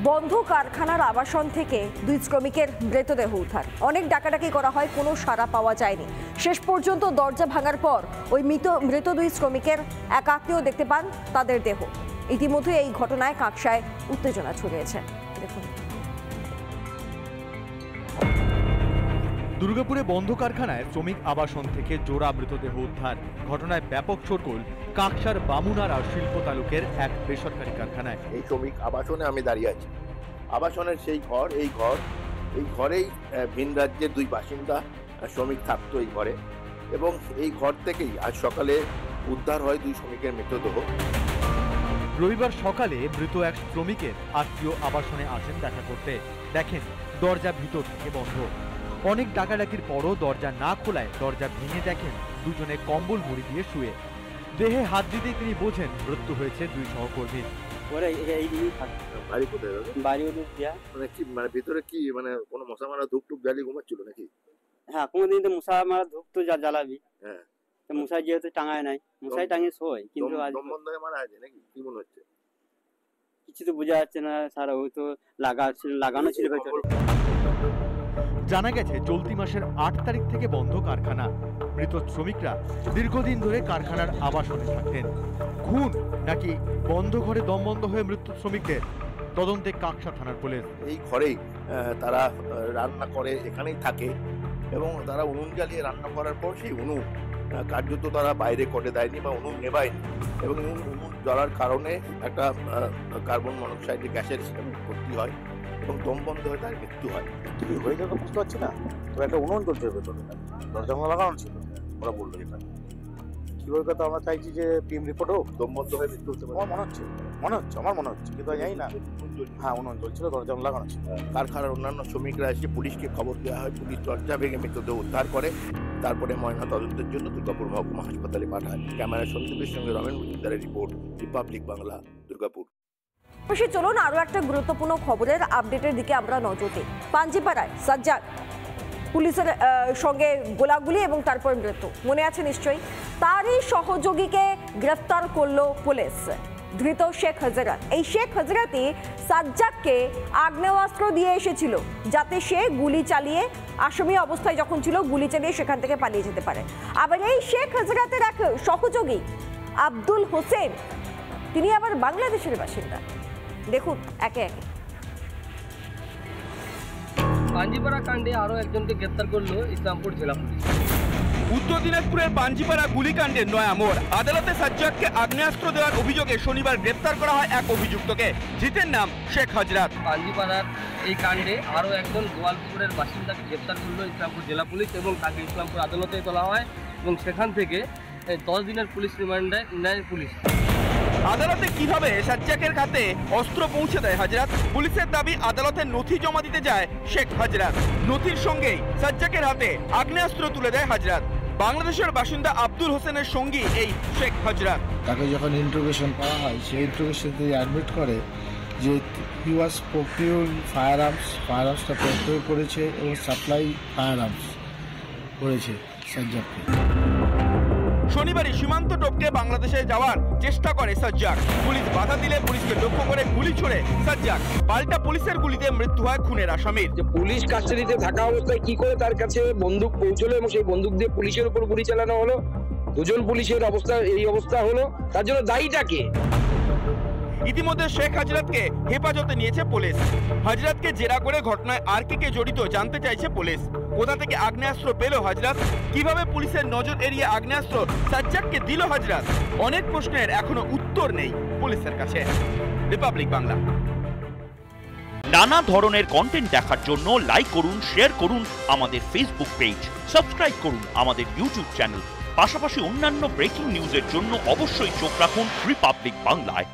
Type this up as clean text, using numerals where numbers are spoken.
বন্ধ কারখানার আবাসন থেকে 2 শ্রমিকের মৃতদেহ উদ্ধার। অনেক ডাকাডাকি করা হয়, কোনো সাড়া পাওয়া যায়নি। শেষ পর্যন্ত দরজা ভাঙার পর ওই মৃত 2 শ্রমিকের এক আত্মীয় দেখতে পান তাদের দেহ। ইতিমধ্যে এই ঘটনায় কাকসায় উত্তেজনা ছড়িয়েছে। দেখুন, দুর্গাপুরে বন্ধ কারখানায় শ্রমিক আবাসন থেকে জোড়া মৃতদেহ উদ্ধার। ঘটনায় ব্যাপক শোরগোল কাকসার বামুনারা শিল্প তালুকের এক বেসরকারি কারখানায়। এই শ্রমিক আবাসনে আমি দাঁড়িয়ে আছি। আবাসনের সেই ঘর, এই ঘরেই ভিন রাজ্যের 2 বাসিন্দা শ্রমিক থাকতো এই ঘরে, এবং এই ঘর থেকেই আজ সকালে উদ্ধার হয় 2 শ্রমিকের মৃতদেহ। রবিবার সকালে মৃত এক শ্রমিকের আত্মীয় আবাসনে আসেন দেখা করতে। দেখেন দরজা ভিতর থেকে বন্ধ। অনেক ডাকাডাকির পরও দরজা না খোলায় দরজা ভেঙে দেখেন দুজনে কম্বল মুড়ি দিয়ে শুয়ে। দেহে হাত দিতেই তিনি বোঝেন মৃত্যু হয়েছে 2 সহকর্মীর। ভিতরে কি কোনো মশা মারা ধূপ টুপ জ্বালিয়ে ঘুমাচ্ছিল নাকি? হ্যাঁ, কোনদিন তো মশা মারা ধূপ তো জ্বালাবি। হ্যাঁ, মশাই যেহেতু টাঙায় নাই, মশাই টাঙিয়ে শোয়, কিন্তু বন্ধ হয়ে মারা আছে নাকি? কি মনে হচ্ছে? কিছু তো বোঝা যাচ্ছে না স্যার। ওই তো লাগানো ছিল ভেতরে। জানা গেছে চলতি মাসের 8 তারিখ থেকে বন্ধ কারখানা। মৃত শ্রমিকরা দীর্ঘদিন ধরে কারখানার আবাসনে থাকতেন। খুন নাকি বন্ধ ঘরে দম বন্ধ হয়ে মৃত্যু শ্রমিকদের, তদন্তে কাকসা থানার পুলিশ। এই ঘরেই তারা রান্না করে, এখানেই থাকে, এবং তারা উনুন জ্বালিয়ে রান্না করার পর সেই উনুন কার্যত তারা বাইরে করে দেয়নি বা উনুন নেবায়নি, এবং উনুন জ্বলার কারণে একটা কার্বন মনোক্সাইড গ্যাসের ক্ষতি হয় এবং দম বন্ধ হয়ে তার মৃত্যু হয়। কি হয়েছে তো বুঝতে পারছি না। তো একটা উনুন চলছে ভেতরে, দরজা লাগানো ছিল, ওরা বললো যেটা কি বলবে। তো আমরা চাইছি যে পিএম রিপোর্ট হোক, দম বন্ধ হয়ে মৃত্যু হতে পারে। আমার মনে হচ্ছে কিন্তু জানি না। হ্যাঁ, উনুন চলছিল, দরজা লাগানো ছিল। কারখানার অন্যান্য শ্রমিকরা এসে পুলিশকে খবর দেওয়া হয়। পুলিশ দরজা ভেঙে মৃতদেহ উদ্ধার করে, তারপরে ময়না তদন্তের জন্য দুর্গাপুর মহকুমা হাসপাতালে পাঠায়। ক্যামেরা সন্দীপের সঙ্গে রমেন মজুমদারের রিপোর্ট, রিপাবলিক বাংলা, দুর্গাপুর। চলুন আরো একটা গুরুত্বপূর্ণ খবরের আপডেটের দিকে আমরা নজর দিই। পাঞ্জিপাড়ায় সাজ্জাদ পুলিশের সঙ্গে গোলাগুলি এবং তারপর মৃত্যু, মনে আছে নিশ্চয়ই। তারই সহযোগীকে গ্রেফতার করলো পুলিশ। ধৃত শেখ হজরত। এই শেখ হজরতই সাজ্জাদকে আগ্নেয়াস্ত্র দিয়ে এসেছিল, যাতে সে গুলি চালিয়ে, আসামি অবস্থায় যখন ছিল, গুলি চালিয়ে সেখান থেকে পালিয়ে যেতে পারে। আবার এই শেখ হজরতের এক সহযোগী আব্দুল হোসেন, তিনি আবার বাংলাদেশের বাসিন্দা। দেখুন একে একে। পাঞ্জিপাড়া কাণ্ডে আরো একজনকে গ্রেফতার করলো ইসলামপুর জেলা পুলিশ। উত্তর দিনাজপুরের পাঞ্জিপাড়া গুলিকাণ্ডের নয়া মোড়। আদালতে সাজ্জাদকে আগ্নেয়াস্ত্র দেওয়ার অভিযোগে শনিবার গ্রেফতার করা হয় এক অভিযুক্তকে। ধৃতের নাম শেখ হজরত। পাঞ্জিপাড়ার এই কাণ্ডে আরো একজন গোয়ালপুরের বাসিন্দাকে গ্রেফতার করলো ইসলামপুর জেলা পুলিশ, এবং তাকে ইসলামপুর আদালতে তোলা হয়, এবং সেখান থেকে 10 দিনের পুলিশ রিমান্ডে নেয় পুলিশ। আদালতে কিভাবে সাজ্জাকের হাতে অস্ত্র পৌঁছে দেয় হজরত? পুলিশের দাবি আদালতে নথি জমা দিতে যায় শেখ হজরত। নথির সঙ্গেই সাজ্জাকের হাতে আগ্নেয়াস্ত্র তুলে দেয় হজরত। বাংলাদেশের বাসিন্দা আব্দুল হোসেনের সঙ্গী এই শেখ হজরত। তাকে যখন ইন্টারোগেশন করা হয়, সেই ইন্টারোগেশনে অ্যাডমিট করে যে হি ওয়াজ প্রকিউরিং ফায়ারআর্মসটা প্রকিউর করেছে এবং সাপ্লাই ফায়ারআর্মস করেছে সাজ্জাককে। শনিবারই সীমান্ত টপকে বাংলাদেশে যাওয়ার চেষ্টা করে সাজ্জাক। পুলিশ বাধা দিলে পুলিশকে লক্ষ্য করে গুলি ছোড়ে সাজ্জাক। পাল্টা পুলিশের গুলিতে মৃত্যু হয় খুনের আসামির। পুলিশ কাস্টাডিতে থাকা অবস্থায় কি করে তার কাছে বন্দুক পৌঁছলো এবং সেই বন্দুক দিয়ে পুলিশের উপর গুলি চালানো হলো? 2 জন পুলিশের এই অবস্থা হলো, তার জন্য দায়ীটা কে? ইতিমধ্যে শেখ হজরতকে হেফাজতে নিয়েছে পুলিশ। হজরতকে জেরা করে ঘটনায় আর কে জড়িত জানতে চাইছে পুলিশ। কোথা থেকে আগ্নেয়াস্ত্র পেল হজরত? কিভাবে পুলিশের নজর এড়িয়ে আগ্নেয়াস্ত্র সাজ্জাককে দিল হজরত? অনেক প্রশ্নের এখনো উত্তর নেই পুলিশের কাছে। রিপাবলিক বাংলা। নানা ধরনের কন্টেন্ট দেখার জন্য লাইক করুন, শেয়ার করুন আমাদের ফেসবুক পেজ, সাবস্ক্রাইব করুন আমাদের ইউটিউব চ্যানেল। পাশাপাশি অন্যান্য ব্রেকিং নিউজের জন্য অবশ্যই চোখ রাখুন রিপাবলিক বাংলায়।